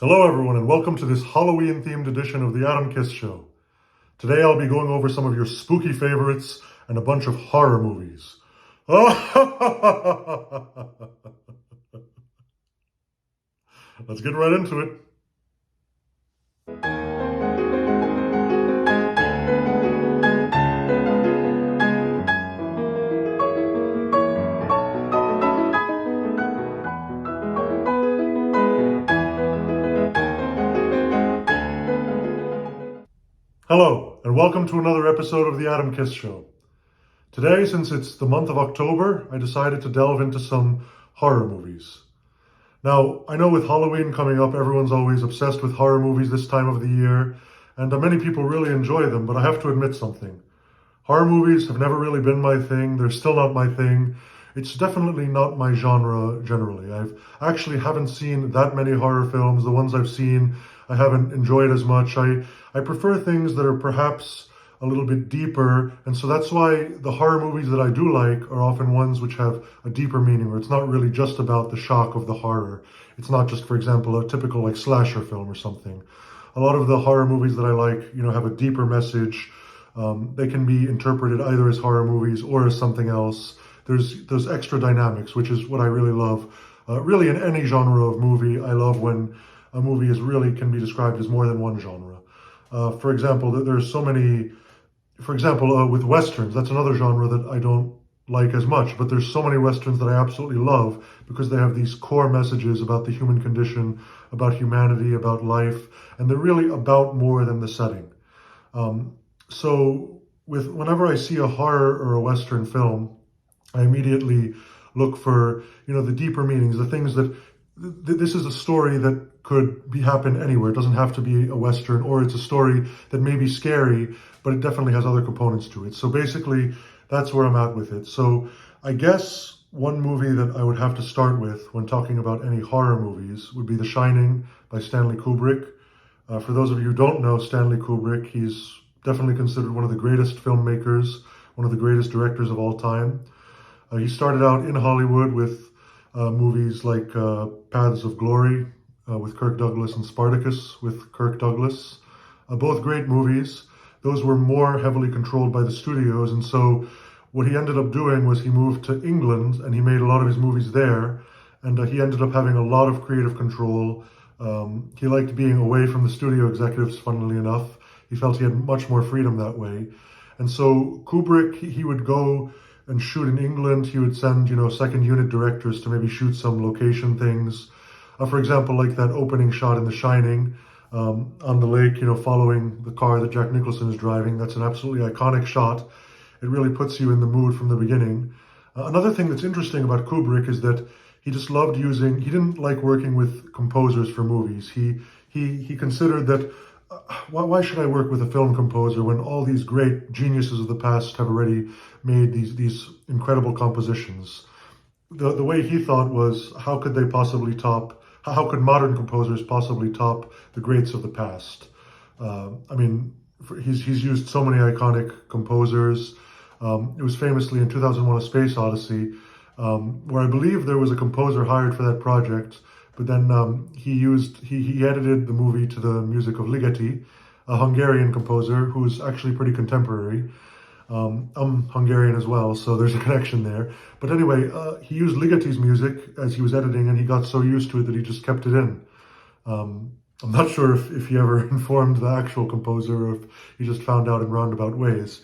Hello, everyone, and welcome to this Halloween-themed edition of the Adam Kiss Show. Today, I'll be going over some of your spooky favorites and a bunch of horror movies. Let's get right into it. Hello, and welcome to another episode of the Adam Kiss Show. Today, since it's the month of October, I decided to delve into some horror movies. Now, I know with Halloween coming up, everyone's always obsessed with horror movies this time of the year, and many people really enjoy them, but I have to admit something. Horror movies have never really been my thing. They're still not my thing. It's definitely not my genre generally. I've actually haven't seen that many horror films. The ones I've seen, I haven't enjoyed as much. I prefer things that are perhaps a little bit deeper, and so that's why the horror movies that I do like are often ones which have a deeper meaning, where it's not really just about the shock of the horror. It's not just, for example, a typical like slasher film or something. A lot of the horror movies that I like, have a deeper message. They can be interpreted either as horror movies or as something else. There's those extra dynamics, which is what I really love. Really, in any genre of movie, I love when a movie can be described as more than one genre. For example, there's so many. For example, with westerns, that's another genre that I don't like as much. But there's so many westerns that I absolutely love because they have these core messages about the human condition, about humanity, about life, and they're really about more than the setting. So whenever I see a horror or a Western film, I immediately look for, the deeper meanings, the things that this is a story that could be happen anywhere. It doesn't have to be a Western, or it's a story that may be scary, but it definitely has other components to it. So basically, that's where I'm at with it. So I guess one movie that I would have to start with when talking about any horror movies would be The Shining by Stanley Kubrick. For those of you who don't know Stanley Kubrick, he's definitely considered one of the greatest filmmakers, one of the greatest directors of all time. He started out in Hollywood with movies like Paths of Glory with Kirk Douglas and Spartacus with Kirk Douglas. Both great movies. Those were more heavily controlled by the studios, and so what he ended up doing was he moved to England and he made a lot of his movies there, and he ended up having a lot of creative control. He liked being away from the studio executives, funnily enough. He felt he had much more freedom that way. And so Kubrick, he would go and shoot in England. He would send, second unit directors to maybe shoot some location things. For example, like that opening shot in The Shining on the lake, following the car that Jack Nicholson is driving. That's an absolutely iconic shot. It really puts you in the mood from the beginning. Another thing that's interesting about Kubrick is that he just loved he didn't like working with composers for movies. He considered that why should I work with a film composer when all these great geniuses of the past have already made these incredible compositions? The way he thought was, how could how could modern composers possibly top the greats of the past? He's used so many iconic composers. It was famously in 2001: A Space Odyssey, where I believe there was a composer hired for that project, but then he edited the movie to the music of Ligeti, a Hungarian composer who's actually pretty contemporary. I'm Hungarian as well, so there's a connection there. But anyway, he used Ligeti's music as he was editing, and he got so used to it that he just kept it in. I'm not sure if he ever informed the actual composer or if he just found out in roundabout ways.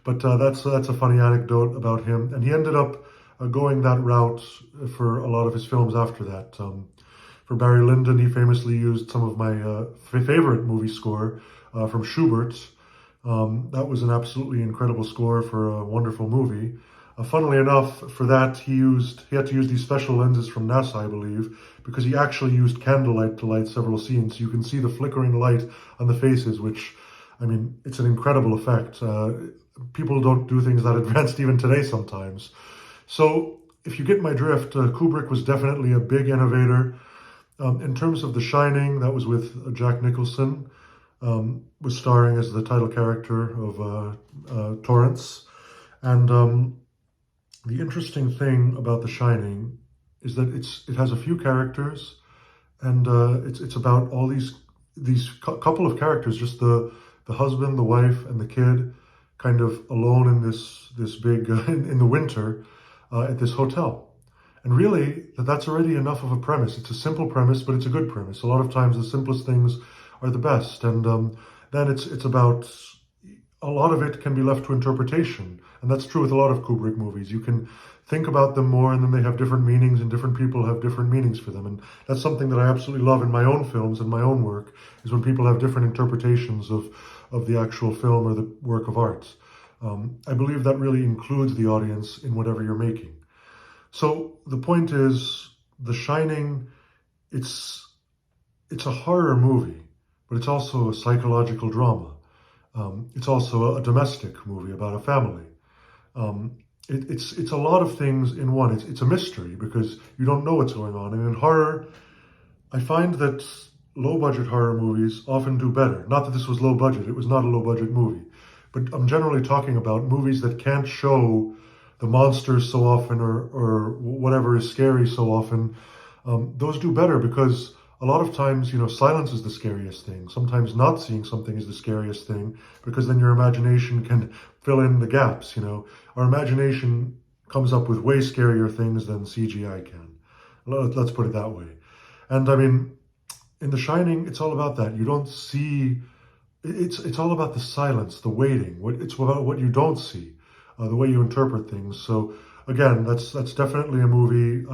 But that's a funny anecdote about him. And he ended up going that route for a lot of his films after that. For Barry Lyndon, he famously used some of my favorite movie score from Schubert. That was an absolutely incredible score for a wonderful movie. Funnily enough, for that, he had to use these special lenses from NASA, I believe, because he actually used candlelight to light several scenes. You can see the flickering light on the faces, which, it's an incredible effect. People don't do things that advanced even today sometimes. So if you get my drift, Kubrick was definitely a big innovator. In terms of The Shining, that was with Jack Nicholson, was starring as the title character of Torrance. And the interesting thing about The Shining is that it has a few characters, and it's about all these couple of characters, just the husband, the wife, and the kid, kind of alone in this big in the winter at this hotel. And really, that's already enough of a premise. It's a simple premise, but it's a good premise. A lot of times, the simplest things are the best, and then it's about a lot of it can be left to interpretation, and that's true with a lot of Kubrick movies. You can think about them more, and then they have different meanings, and different people have different meanings for them. And that's something that I absolutely love in my own films and my own work, is when people have different interpretations of the actual film or the work of art. I believe that really includes the audience in whatever you're making. So the point is, The Shining, it's a horror movie, but it's also a psychological drama. It's also a domestic movie about a family. It's a lot of things in one. It's a mystery because you don't know what's going on. And in horror, I find that low-budget horror movies often do better. Not that this was low budget. It was not a low-budget movie. But I'm generally talking about movies that can't show the monsters so often or whatever is scary so often. Those do better because a lot of times, silence is the scariest thing. Sometimes not seeing something is the scariest thing because then your imagination can fill in the gaps, Our imagination comes up with way scarier things than CGI can. Let's put it that way. And I mean, in The Shining, it's all about that. You don't see, it's all about the silence, the waiting. It's about what you don't see, the way you interpret things. So again, that's definitely a movie.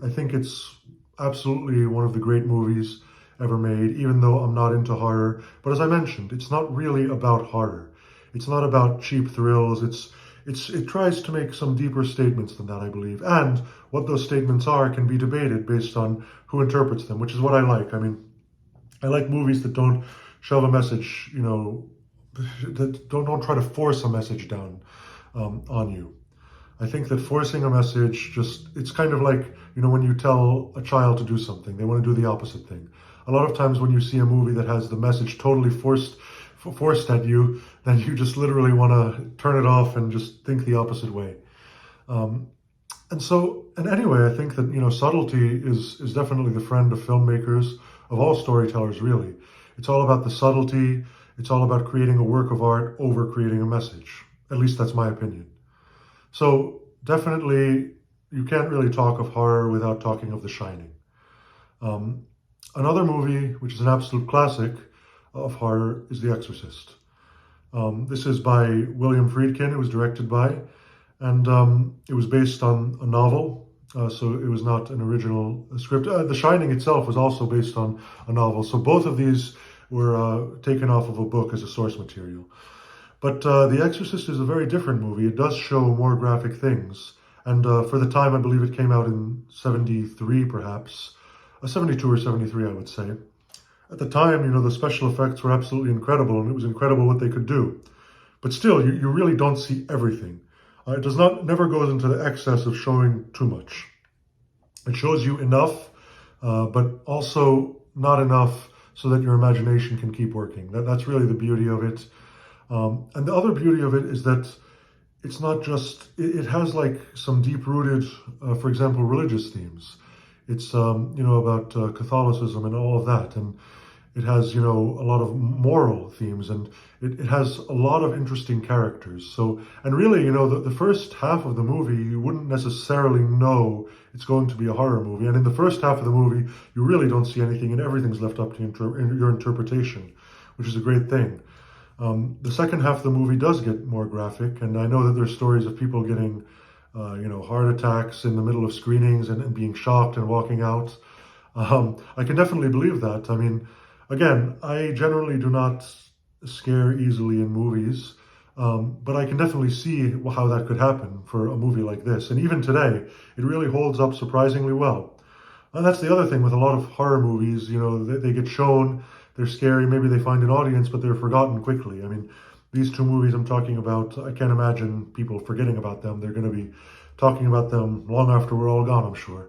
I think it's absolutely one of the great movies ever made, even though I'm not into horror. But as I mentioned, it's not really about horror. It's not about cheap thrills. It tries to make some deeper statements than that, I believe. And what those statements are can be debated based on who interprets them, which is what I like. I mean, I like movies that don't shove a message, that don't try to force a message down on you. I think that forcing a message it's kind of like, when you tell a child to do something, they want to do the opposite thing. A lot of times when you see a movie that has the message totally forced at you, then you just literally want to turn it off and just think the opposite way. And anyway, I think that, subtlety is definitely the friend of filmmakers, of all storytellers, really. It's all about the subtlety. It's all about creating a work of art over creating a message. At least that's my opinion. So definitely, you can't really talk of horror without talking of The Shining. Another movie, which is an absolute classic of horror, is The Exorcist. This is by William Friedkin. It was directed by, and it was based on a novel, so it was not an original script. The Shining itself was also based on a novel, so both of these were taken off of a book as a source material. But The Exorcist is a very different movie. It does show more graphic things. And for the time, I believe it came out in 73, perhaps. 72 or 73, I would say. At the time, the special effects were absolutely incredible, and it was incredible what they could do. But still, you really don't see everything. It never goes into the excess of showing too much. It shows you enough, but also not enough so that your imagination can keep working. That's really the beauty of it. And the other beauty of it is that it's not just, it has like some deep-rooted, for example, religious themes. It's, about Catholicism and all of that. And it has, a lot of moral themes, and it has a lot of interesting characters. So, and really, the first half of the movie, you wouldn't necessarily know it's going to be a horror movie. And in the first half of the movie, you really don't see anything, and everything's left up to your interpretation, which is a great thing. The second half of the movie does get more graphic, and I know that there's stories of people getting, heart attacks in the middle of screenings and being shocked and walking out. I can definitely believe that. I mean, again, I generally do not scare easily in movies, but I can definitely see how that could happen for a movie like this. And even today, it really holds up surprisingly well. And that's the other thing with a lot of horror movies, they get shown, they're scary, maybe they find an audience, but they're forgotten quickly. I mean, these two movies I'm talking about, I can't imagine people forgetting about them. They're going to be talking about them long after we're all gone, I'm sure.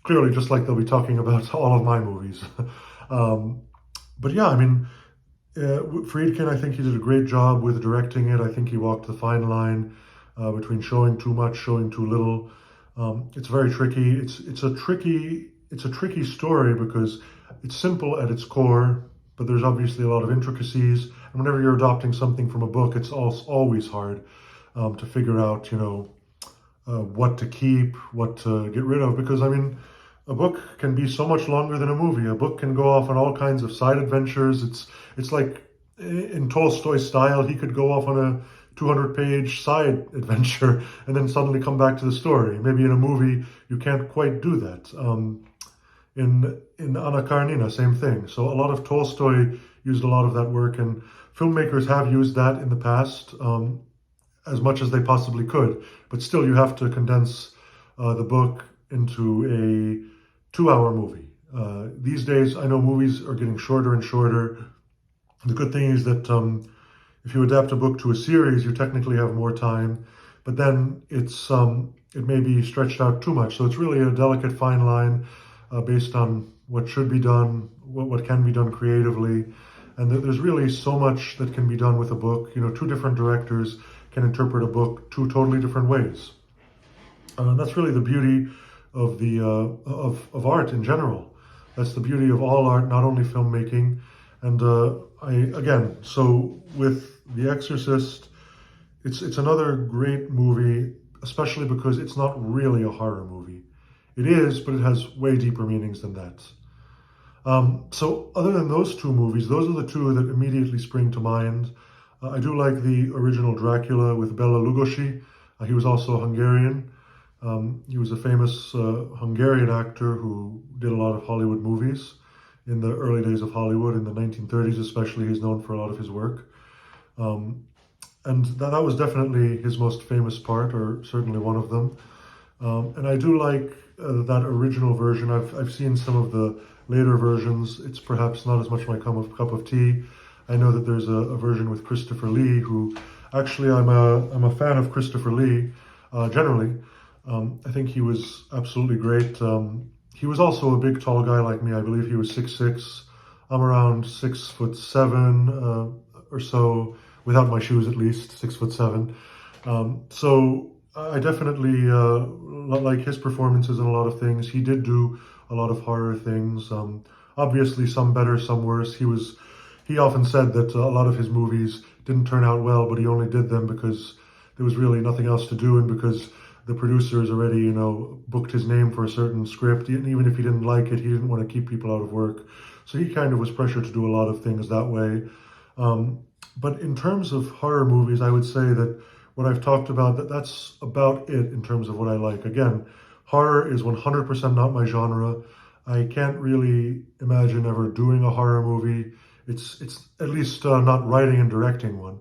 Clearly, just like they'll be talking about all of my movies. But yeah, I mean, Friedkin, I think he did a great job with directing it. I think he walked the fine line between showing too much, showing too little. It's very tricky. It's a tricky it's a tricky story because it's simple at its core, but there's obviously a lot of intricacies. And whenever you're adopting something from a book, it's always hard to figure out, what to keep, what to get rid of. Because, I mean, a book can be so much longer than a movie. A book can go off on all kinds of side adventures. It's like in Tolstoy style, he could go off on a 200-page side adventure and then suddenly come back to the story. Maybe in a movie, you can't quite do that. In Anna Karenina, same thing. So a lot of Tolstoy used a lot of that work, and filmmakers have used that in the past as much as they possibly could. But still, you have to condense the book into a 2-hour movie. These days, I know movies are getting shorter and shorter. The good thing is that if you adapt a book to a series, you technically have more time, but then it may be stretched out too much. So it's really a delicate fine line based on what should be done, what can be done creatively. And there's really so much that can be done with a book. Two different directors can interpret a book two totally different ways. That's really the beauty of of art in general. That's the beauty of all art, not only filmmaking. And so with The Exorcist, it's another great movie, especially because it's not really a horror movie. It is, but it has way deeper meanings than that. So other than those two movies, those are the two that immediately spring to mind. I do like the original Dracula with Bela Lugosi. He was also Hungarian. He was a famous Hungarian actor who did a lot of Hollywood movies. In the early days of Hollywood, in the 1930s especially, he's known for a lot of his work. And that was definitely his most famous part, or certainly one of them. And I do like that original version. I've seen some of the later versions. It's perhaps not as much my cup of tea. I know that there's a version with Christopher Lee, who actually I'm a fan of Christopher Lee generally. I think he was absolutely great. He was also a big, tall guy like me. I believe he was 6'6". I'm around 6'7" or so, without my shoes at least, 6'7". So I definitely like his performances in a lot of things. He did do a lot of horror things. Obviously, some better, some worse. He often said that a lot of his movies didn't turn out well, but he only did them because there was really nothing else to do, and because the producers already, booked his name for a certain script. And even if he didn't like it, he didn't want to keep people out of work. So he kind of was pressured to do a lot of things that way. But in terms of horror movies, I would say that what I've talked about, that's about it in terms of what I like. Again, horror is 100% not my genre. I can't really imagine ever doing a horror movie. It's at least not writing and directing one.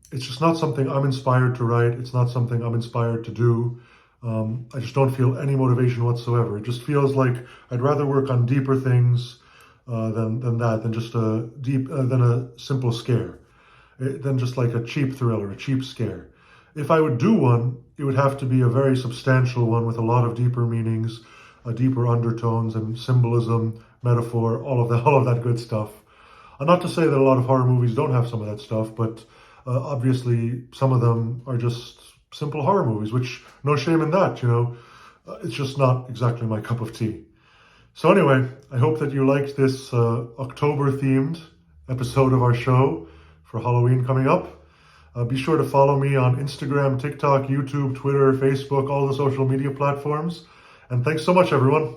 It's just not something I'm inspired to write. It's not something I'm inspired to do. I just don't feel any motivation whatsoever. It just feels like I'd rather work on deeper things than just than a simple scare, than just like a cheap thriller, a cheap scare. If I would do one, it would have to be a very substantial one with a lot of deeper meanings, deeper undertones and symbolism, metaphor, all of that good stuff. Not to say that a lot of horror movies don't have some of that stuff, but obviously some of them are just simple horror movies, which no shame in that, it's just not exactly my cup of tea. So anyway, I hope that you liked this October-themed episode of our show for Halloween coming up. Be sure to follow me on Instagram, TikTok, YouTube, Twitter, Facebook, all the social media platforms. And thanks so much, everyone.